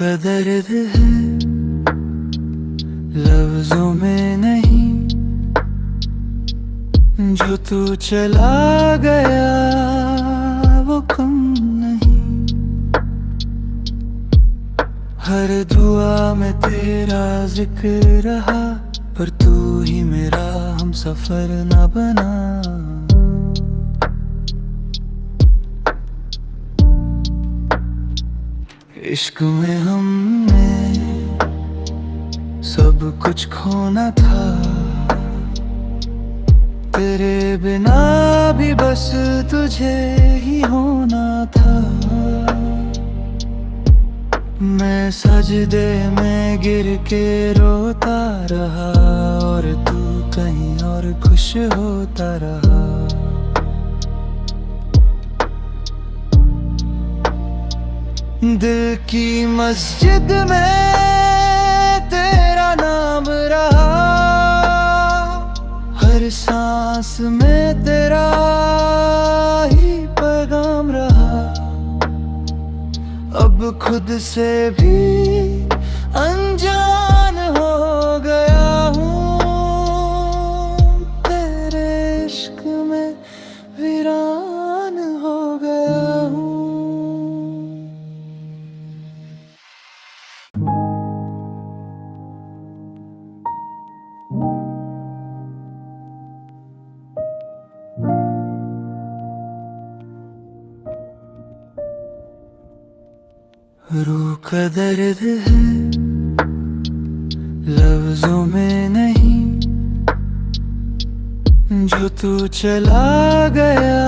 का दर्द है लफ्जों में नहीं, जो तू चला गया वो कम नहीं। हर दुआ में तेरा जिक्र रहा, पर तू ही मेरा हम सफर न बना। इश्क में हमने सब कुछ खोना था, तेरे बिना भी बस तुझे ही होना था। मैं सजदे में गिर के रोता रहा, और तू कहीं और खुश होता रहा। दिल की मस्जिद में तेरा नाम रहा, हर सांस में तेरा ही पैगाम रहा। अब खुद से भी अनजान हो गया हूँ, तेरे इश्क में वीरान हो गया हूँ। रूह का दर्द है लफ्जों में नहीं, जो तू चला गया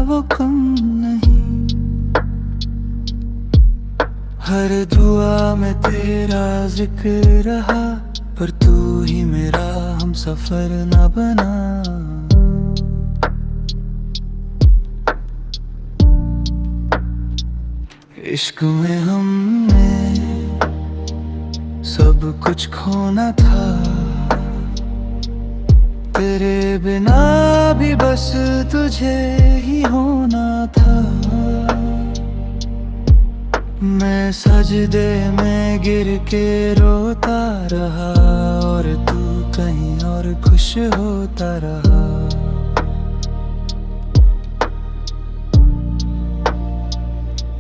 वो कम नहीं। हर दुआ में तेरा जिक्र रहा, पर तू ही मेरा हम सफर न बना। इश्क में हमने सब कुछ खोना था, तेरे बिना भी बस तुझे ही होना था। मैं सजदे में गिर के रोता रहा, और तू कहीं और खुश होता रहा।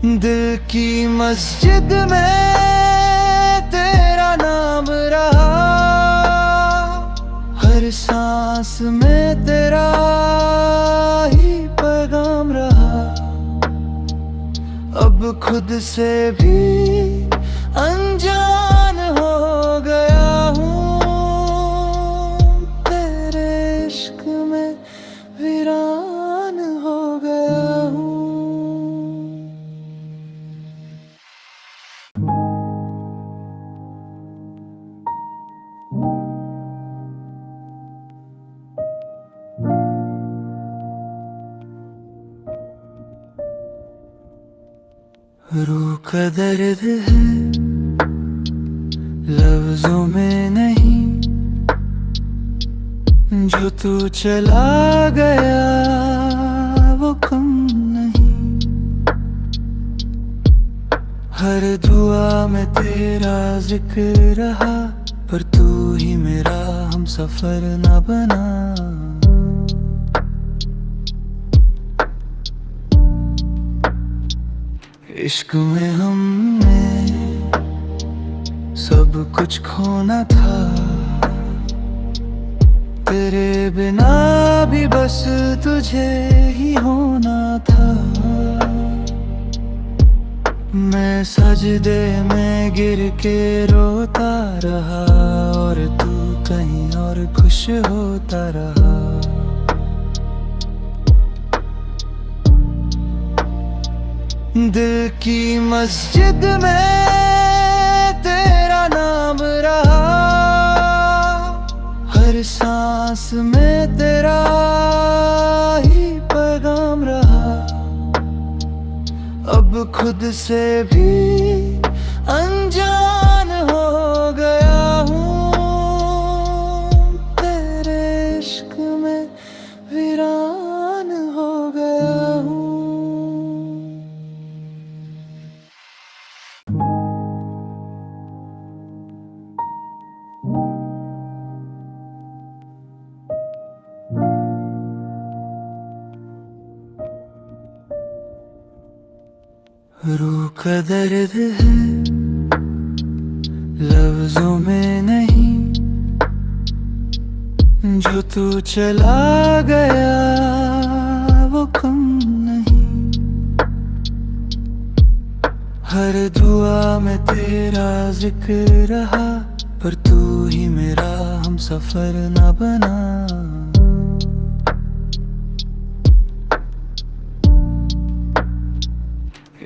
दिल की मस्जिद में तेरा नाम रहा, हर सांस में तेरा ही पैगाम रहा। अब खुद से भी अनजान हो गया हूँ, तेरे इश्क में वीरान हो गया हूँ। रूह का दर्द है लफ्जों में नहीं, जो तू चला गया वो कम नहीं। हर दुआ में तेरा जिक्र रहा, पर तू ही मेरा हम सफर न बना। इश्क में हमने सब कुछ खोना था, तेरे बिना भी बस तुझे ही होना था। मैं सजदे में गिर के रोता रहा, और तू कहीं और खुश होता रहा। दिल की मस्जिद में तेरा नाम रहा, हर सांस में तेरा ही पैगाम रहा। अब खुद से भी अनजान हो गया हूँ, तेरे इश्क में वीरान हो गया हूँ। का दर्द है लफ्जों में नहीं, जो तू चला गया वो कम नहीं। हर दुआ में तेरा जिक्र रहा, पर तू ही मेरा हम सफर न बना।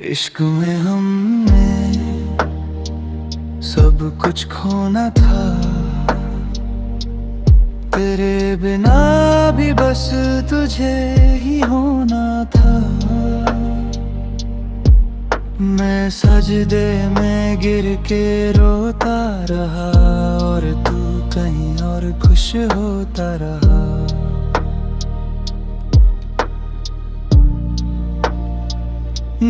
इश्क में हमने सब कुछ खोना था, तेरे बिना भी बस तुझे ही होना था। मैं सजदे में गिर के रोता रहा, और तू कहीं और खुश होता रहा।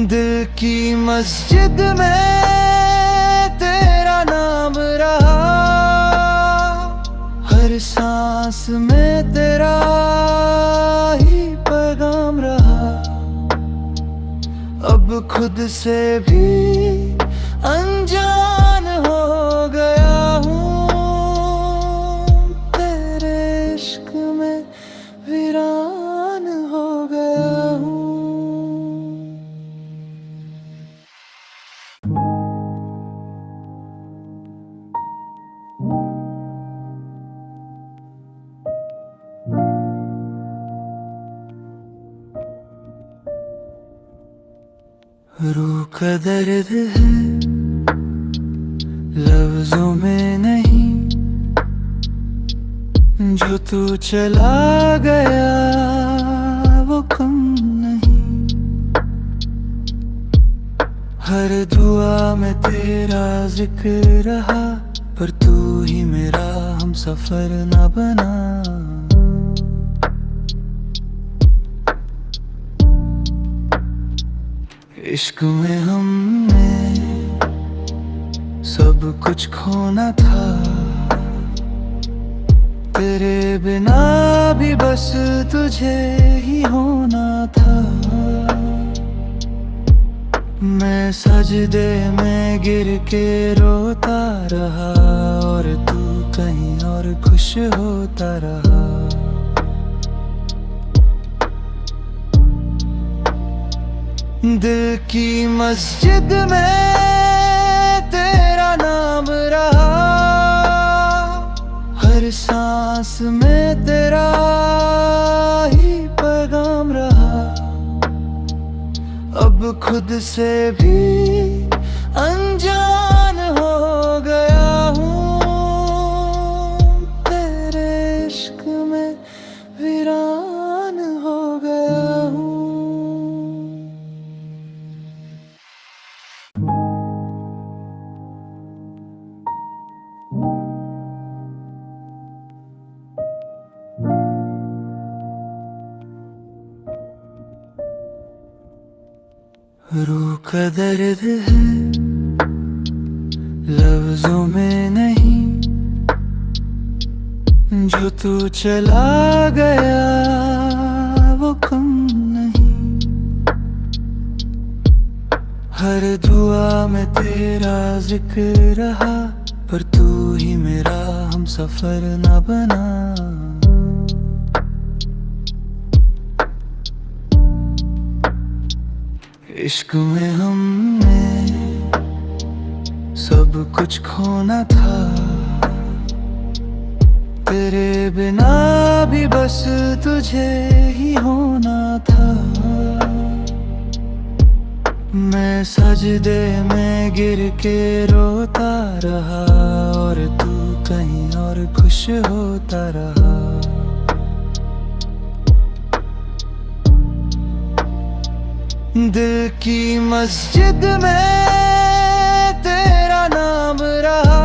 दिल की मस्जिद में तेरा नाम रहा, हर सांस में तेरा ही पैगाम रहा। अब खुद से भी अनजान हो गया हूँ, तेरे इश्क में वीरान हो गया हूँ। रूह का दर्द है लफ्जों में नहीं, जो तू चला गया वो कम नहीं। हर दुआ में तेरा जिक्र रहा, पर तू ही मेरा हम सफर न बना। इश्क में हमने सब कुछ खोना था, तेरे बिना भी बस तुझे ही होना था। मैं सजदे में गिर के रोता रहा, और तू कहीं और खुश होता रहा। दिल की मस्जिद में तेरा नाम रहा, हर सांस में तेरा ही पैगाम रहा। अब खुद से भी अनजान हो गया हूँ, तेरे इश्क में वीरान हो गया। रूह का दर्द है लफ्जों में नहीं, जो तू चला गया वो कम नहीं। हर दुआ में तेरा जिक्र रहा, पर तू ही मेरा हम सफर न बना। इश्क में हमने सब कुछ खोना था, तेरे बिना भी बस तुझे ही होना था। मैं सजदे में गिर के रोता रहा, और तू कहीं और खुश होता रहा। दिल की मस्जिद में तेरा नाम रहा,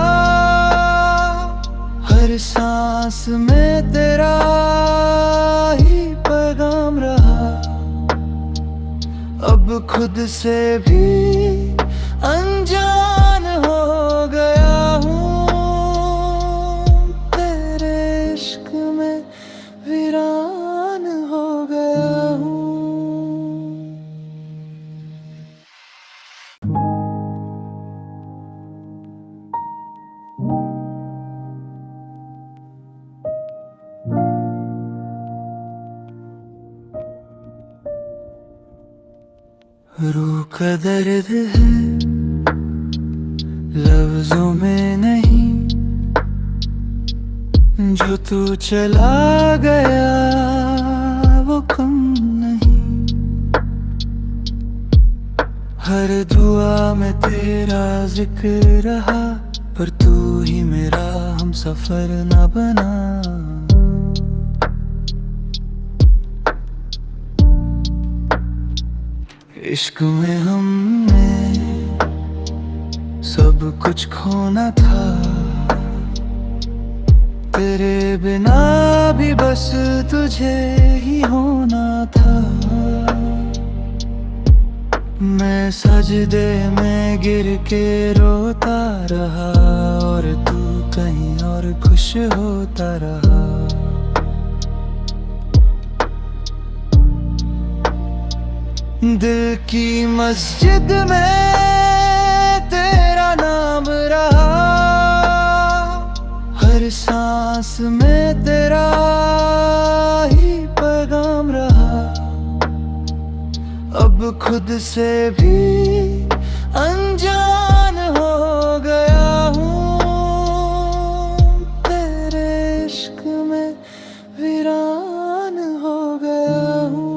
हर सांस में तेरा ही पैगाम रहा। अब खुद से भी अनजान हो गया हूँ, तेरे इश्क में वीरान हो गया हूँ। रूह का दर्द है लफ्जों में नहीं, जो तू चला गया वो कम नहीं। हर दुआ में तेरा जिक्र रहा, पर तू ही मेरा हम सफर न बना। इश्क में हमने सब कुछ खोना था, तेरे बिना भी बस तुझे ही होना था। मैं सजदे में गिर के रोता रहा, और तू कहीं और खुश होता रहा। दिल की मस्जिद में तेरा नाम रहा, हर सांस में तेरा ही पैगाम रहा। अब खुद से भी अनजान हो गया हूँ, तेरे इश्क में वीरान हो गया हूँ।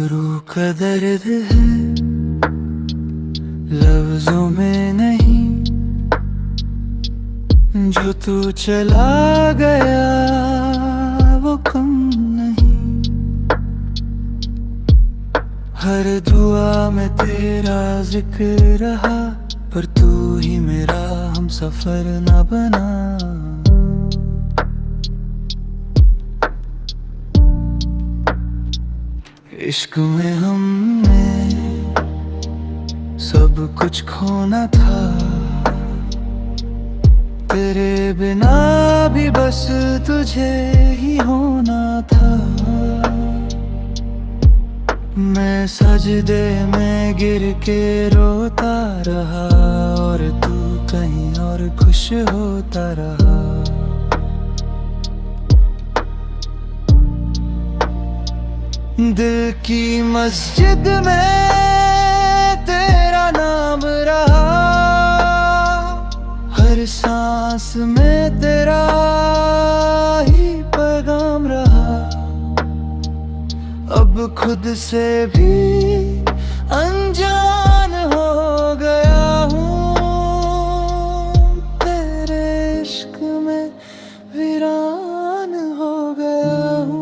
रूह का दर्द है लफ्जों में नहीं, जो तू चला गया वो कम नहीं। हर दुआ में तेरा जिक्र रहा, पर तू ही मेरा हम सफर न बना। इश्क में हमने सब कुछ खोना था, तेरे बिना भी बस तुझे ही होना था। मैं सजदे में गिर के रोता रहा, और तू कहीं और खुश होता रहा। दिल की मस्जिद में तेरा नाम रहा, हर सांस में तेरा ही पैगाम रहा। अब खुद से भी अनजान हो गया हूँ, तेरे इश्क में वीरान हो गया हूँ।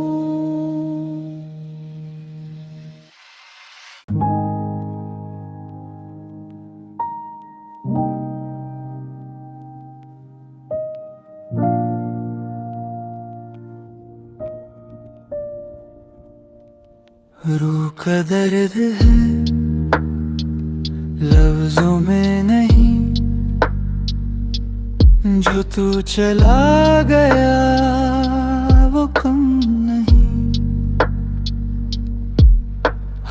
रूह का दर्द है लफ्जों में नहीं, जो तू चला गया वो कम नहीं।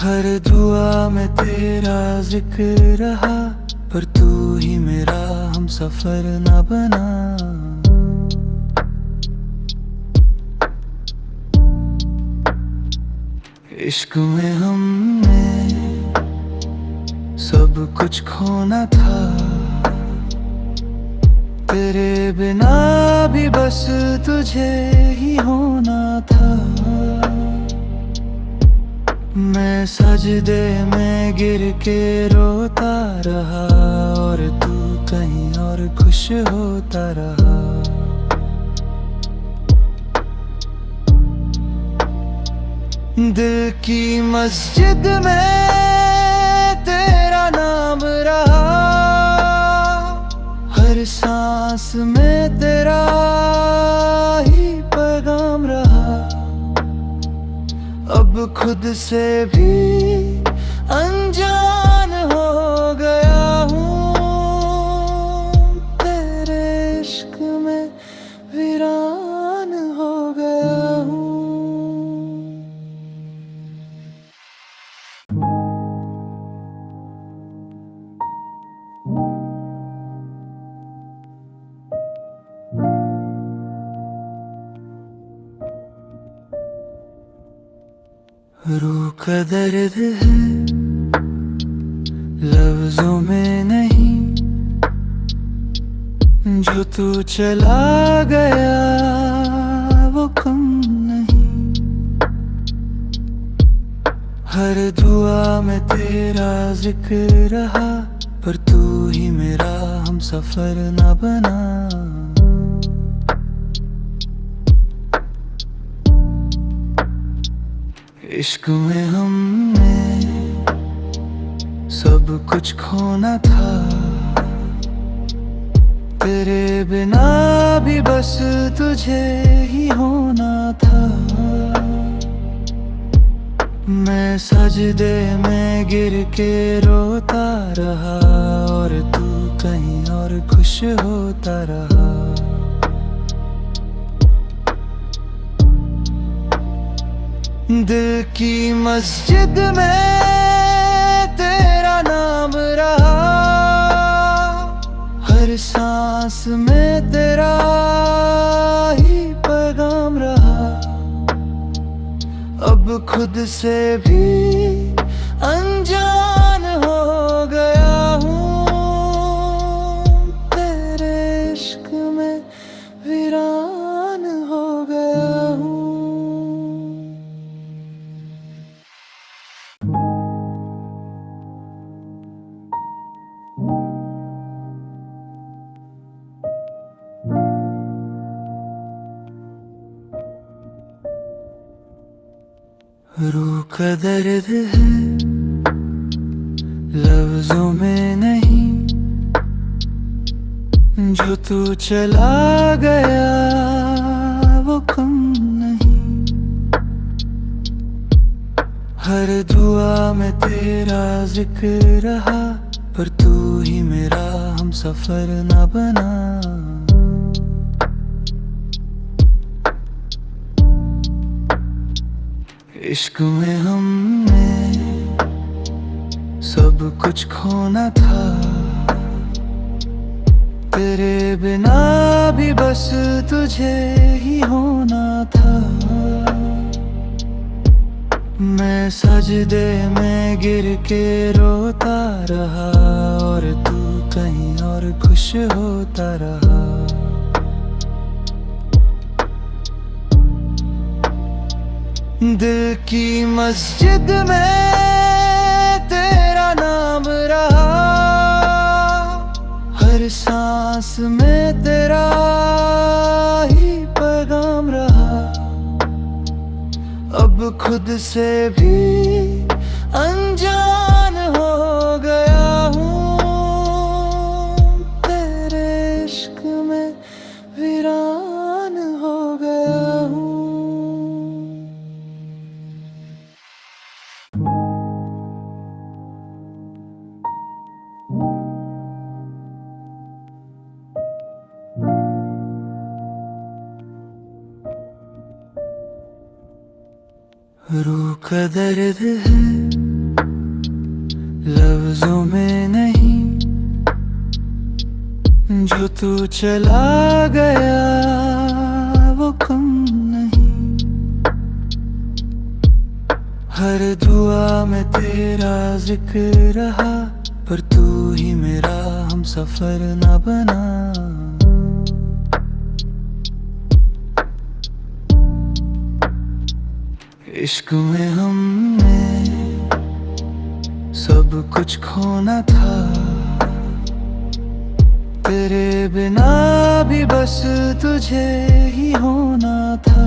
हर दुआ में तेरा जिक्र रहा, पर तू ही मेरा हम सफर न बना। इश्क में हमने सब कुछ खोना था, तेरे बिना भी बस तुझे ही होना था। मैं सजदे में गिर के रोता रहा, और तू कहीं और खुश होता रहा। दिल की मस्जिद में तेरा नाम रहा, हर सांस में तेरा ही पैगाम रहा। अब खुद से भी अनजान हो गया हूँ, तेरे इश्क में वीरान हो गया हूँ। रूह का दर्द है लफ्जों में नहीं, जो तू चला गया वो कम नहीं। हर दुआ में तेरा जिक्र रहा, पर तू ही मेरा हमसफर न बना। इश्क में हमने सब कुछ खोना था, तेरे बिना भी बस तुझे ही होना था। मैं सजदे में गिर के रोता रहा, और तू कहीं और खुश होता रहा। दिल की मस्जिद में तेरा नाम रहा, हर सांस में तेरा ही पैगाम रहा। अब खुद से भी अनजान हो गया हूँ, तेरे इश्क में वीरान हो गया हूँ। रूह का दर्द है लफ्जों में नहीं, जो तू चला गया वो कम नहीं। हर दुआ में तेरा जिक्र रहा, पर तू ही मेरा हमसफर न बना। इश्क में हमने सब कुछ खोना था, तेरे बिना भी बस तुझे ही होना था। मैं सजदे में गिर के रोता रहा, और तू कहीं और खुश होता रहा। दिल की मस्जिद में तेरा नाम रहा, हर सांस में तेरा ही पैगाम रहा। अब खुद से भी अनजान हो गया हूँ, तेरे इश्क में वीरान हो गया हूँ। रूह का दर्द है लफ्जों में नहीं, जो तू चला गया वो कम नहीं। हर दुआ में तेरा जिक्र रहा, पर तू ही मेरा हमसफर न बना। इश्क में हमने सब कुछ खोना था, तेरे बिना भी बस तुझे ही होना था।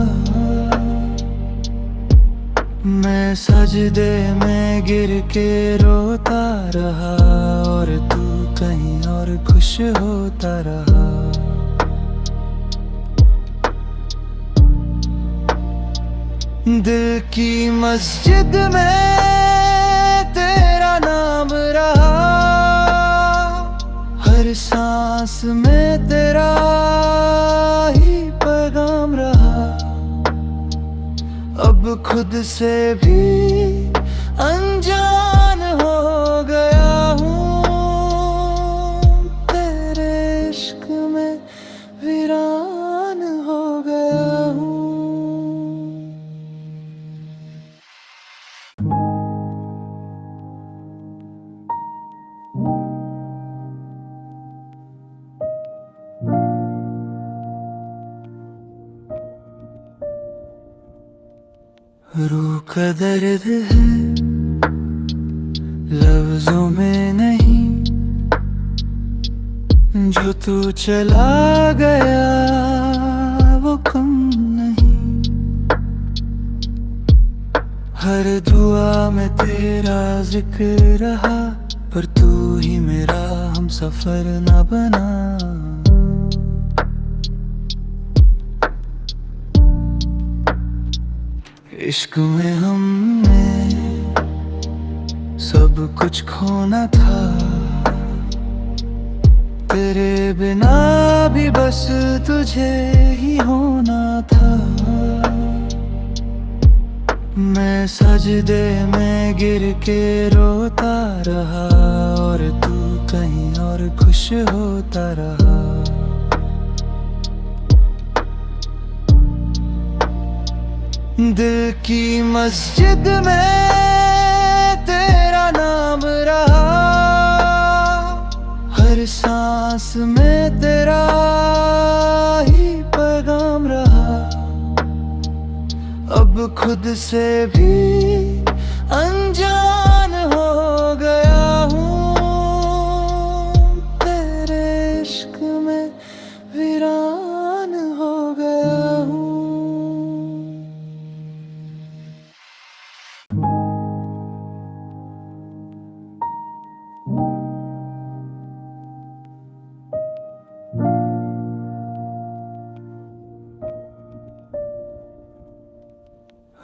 मैं सजदे में गिर के रोता रहा, और तू कहीं और खुश होता रहा। दिल की मस्जिद में तेरा नाम रहा, हर सांस में तेरा ही पैगाम रहा। अब खुद से भी अनजान हो गया हूँ, तेरे इश्क में वीरान हो गया हूँ। रूह का दर्द है लफ्जों में नहीं, जो तू चला गया वो कम नहीं। हर दुआ में तेरा जिक्र रहा, पर तू ही मेरा हम सफर न बना। इश्क में हमने सब कुछ खोना था, तेरे बिना भी बस तुझे ही होना था। मैं सजदे में गिर के रोता रहा, और तू कहीं और खुश होता रहा। दिल की मस्जिद में तेरा नाम रहा, हर सांस में तेरा ही पैगाम रहा। अब खुद से भी अनजान हो गया हूँ, तेरे इश्क में वीरान हो गया हूँ।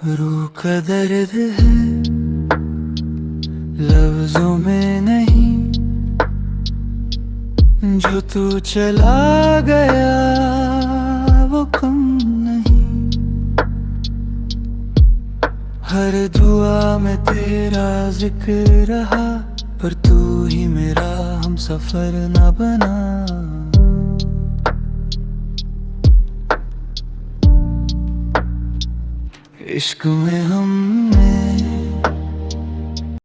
रूह का दर्द है लफ्जों में नहीं, जो तू चला गया वो कम नहीं। हर दुआ में तेरा जिक्र रहा, पर तू ही मेरा हम सफर न बना। इश्क में हमने